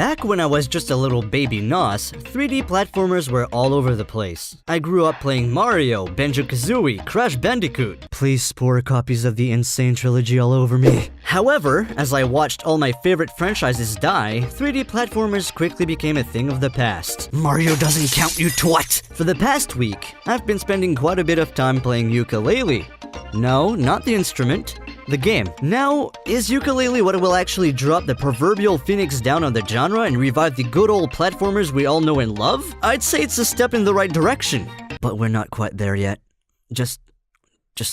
Back when I was just a little baby nos, 3D platformers were all over the place. I grew up playing Mario, Banjo-Kazooie, Crash Bandicoot. Please pour copies of the Insane Trilogy all over me. However, as I watched all my favorite franchises die, 3D platformers quickly became a thing of the past. Mario doesn't count, you twat! For the past week, I've been spending quite a bit of time playing Yooka Laylee. No, not the instrument. The game. Now, is Yooka Laylee what will actually drop the proverbial phoenix down on the genre and revive the good old platformers we all know and love? I'd say it's a step in the right direction. But we're not quite there yet. Just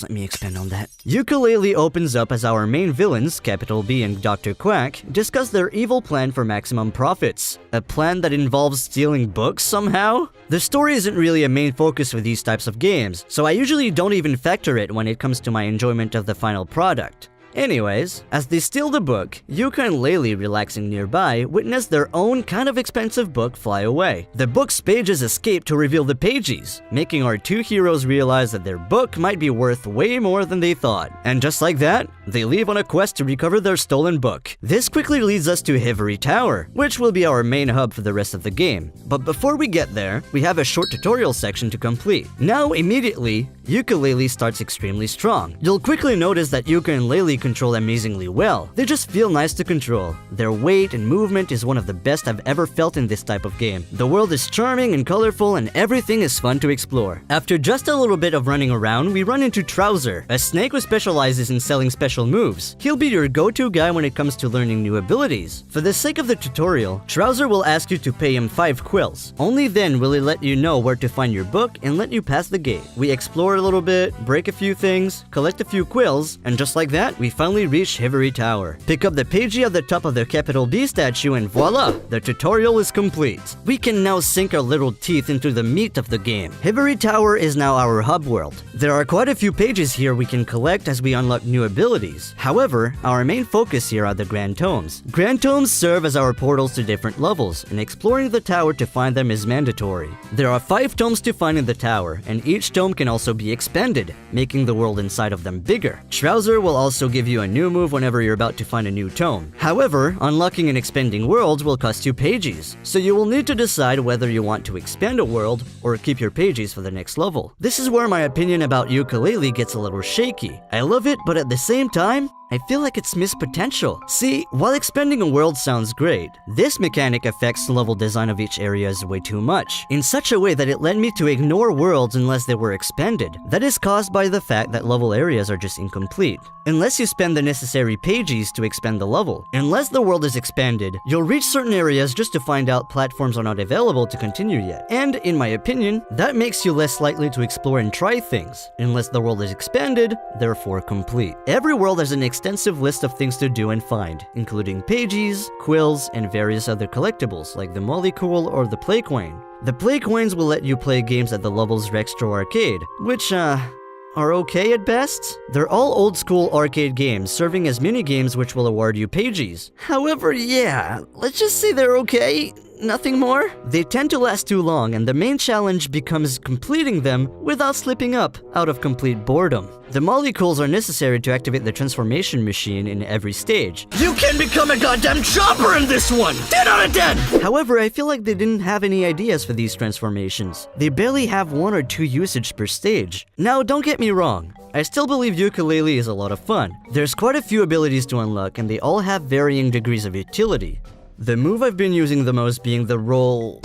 let me expand on that. Yooka Laylee opens up as our main villains, Capital B and Dr. Quack, discuss their evil plan for maximum profits. A plan that involves stealing books somehow? The story isn't really a main focus with these types of games, so I usually don't even factor it when it comes to my enjoyment of the final product. Anyways, as they steal the book, Yooka and Laylee, relaxing nearby, witness their own kind of expensive book fly away. The book's pages escape to reveal the pages, making our two heroes realize that their book might be worth way more than they thought. And just like that, they leave on a quest to recover their stolen book. This quickly leads us to Hivory Tower, which will be our main hub for the rest of the game. But before we get there, we have a short tutorial section to complete. Now, immediately, Yooka Laylee starts extremely strong. You'll quickly notice that Yooka and Laylee control amazingly well. They just feel nice to control. Their weight and movement is one of the best I've ever felt in this type of game. The world is charming and colorful and everything is fun to explore. After just a little bit of running around, we run into Trowser, a snake who specializes in selling special moves. He'll be your go-to guy when it comes to learning new abilities. For the sake of the tutorial, Trowser will ask you to pay him 5 quills. Only then will he let you know where to find your book and let you pass the gate. We explore a little bit, break a few things, collect a few quills, and just like that, we finally reach Hivory Tower. Pick up the pagey at the top of the Capital B statue and voila! The tutorial is complete. We can now sink our little teeth into the meat of the game. Hivory Tower is now our hub world. There are quite a few pages here we can collect as we unlock new abilities. However, our main focus here are the Grand Tomes. Grand Tomes serve as our portals to different levels, and exploring the tower to find them is mandatory. There are 5 tomes to find in the tower, and each tome can also be expanded, making the world inside of them bigger. Trowser will also give you a new move whenever you're about to find a new tome. However, unlocking and expanding worlds will cost you pages, so you will need to decide whether you want to expand a world or keep your pages for the next level. This is where my opinion about Yooka Laylee gets a little shaky. I love it, but at the same time, I feel like it's missed potential. See, while expanding a world sounds great, this mechanic affects the level design of each area way too much, in such a way that it led me to ignore worlds unless they were expanded. That is caused by the fact that level areas are just incomplete, unless you spend the necessary pages to expand the level. Unless the world is expanded, you'll reach certain areas just to find out platforms are not available to continue yet. And, in my opinion, that makes you less likely to explore and try things, unless the world is expanded, therefore complete. Every world has an extensive list of things to do and find, including pages, quills, and various other collectibles like the Molecule or the Play Coin. The Play Coins will let you play games at the level's Rextro Arcade, which, are okay at best. They're all old-school arcade games, serving as mini-games which will award you pages. However, yeah, let's just say they're okay. Nothing more? They tend to last too long, and the main challenge becomes completing them without slipping up out of complete boredom. The molecules are necessary to activate the transformation machine in every stage. You can become a goddamn chopper in this one! 10 out of 10! However, I feel like they didn't have any ideas for these transformations. They barely have 1 or 2 usage per stage. Now, don't get me wrong. I still believe Yooka Laylee is a lot of fun. There's quite a few abilities to unlock, and they all have varying degrees of utility. The move I've been using the most being the roll...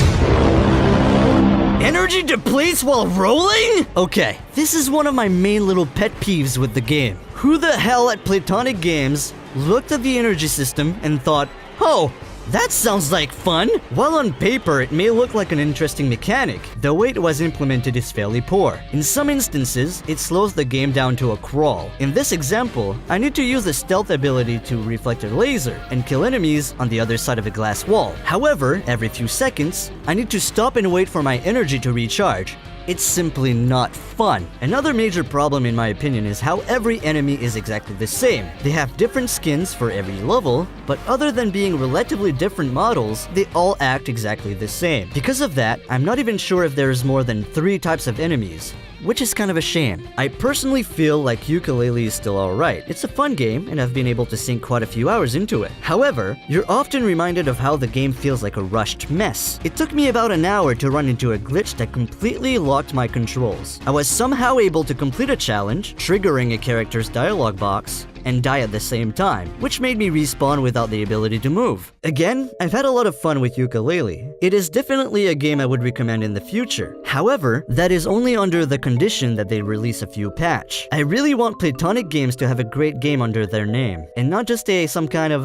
Energy depletes while rolling? Okay, this is one of my main little pet peeves with the game. Who the hell at Playtonic Games looked at the energy system and thought, oh, that sounds like fun? While on paper, it may look like an interesting mechanic, the way it was implemented is fairly poor. In some instances, it slows the game down to a crawl. In this example, I need to use the stealth ability to reflect a laser and kill enemies on the other side of a glass wall. However, every few seconds, I need to stop and wait for my energy to recharge. It's simply not fun. Another major problem in my opinion is how every enemy is exactly the same. They have different skins for every level, but other than being relatively different models, they all act exactly the same. Because of that, I'm not even sure if there's more than 3 types of enemies. which is kind of a shame. I personally feel like Yooka Laylee is still alright. It's a fun game, and I've been able to sink quite a few hours into it. However, you're often reminded of how the game feels like a rushed mess. It took me about an hour to run into a glitch that completely locked my controls. I was somehow able to complete a challenge, triggering a character's dialogue box, and die at the same time, which made me respawn without the ability to move. Again, I've had a lot of fun with Yooka Laylee. It is definitely a game I would recommend in the future. However, that is only under the condition that they release a few patch. I really want Playtonic games to have a great game under their name, and not just some kind of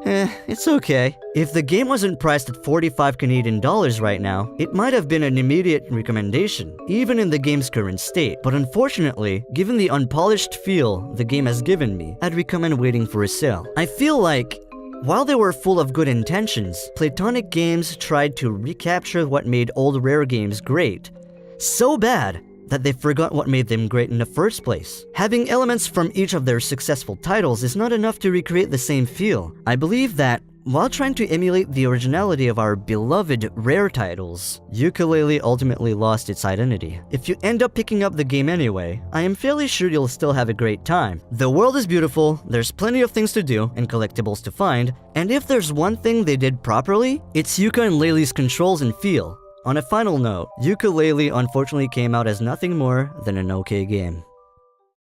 it's okay. If the game wasn't priced at 45 Canadian dollars right now, it might have been an immediate recommendation, even in the game's current state. But unfortunately, given the unpolished feel the game has given me, I'd recommend waiting for a sale. I feel like, while they were full of good intentions, Playtonic games tried to recapture what made old Rare games great so bad that they forgot what made them great in the first place. Having elements from each of their successful titles is not enough to recreate the same feel. I believe that, while trying to emulate the originality of our beloved Rare titles, Yooka Laylee ultimately lost its identity. If you end up picking up the game anyway, I am fairly sure you'll still have a great time. The world is beautiful, there's plenty of things to do and collectibles to find, and if there's one thing they did properly, it's Yooka and Laylee's controls and feel. On a final note, Yooka Laylee unfortunately came out as nothing more than an okay game.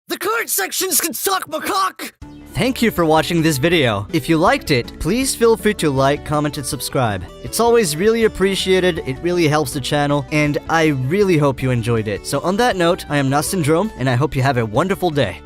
The card sections can suck my cock! Thank you for watching this video. If you liked it, please feel free to like, comment, and subscribe. It's always really appreciated, it really helps the channel, and I really hope you enjoyed it. So on that note, I am Nas Syndrome, and I hope you have a wonderful day.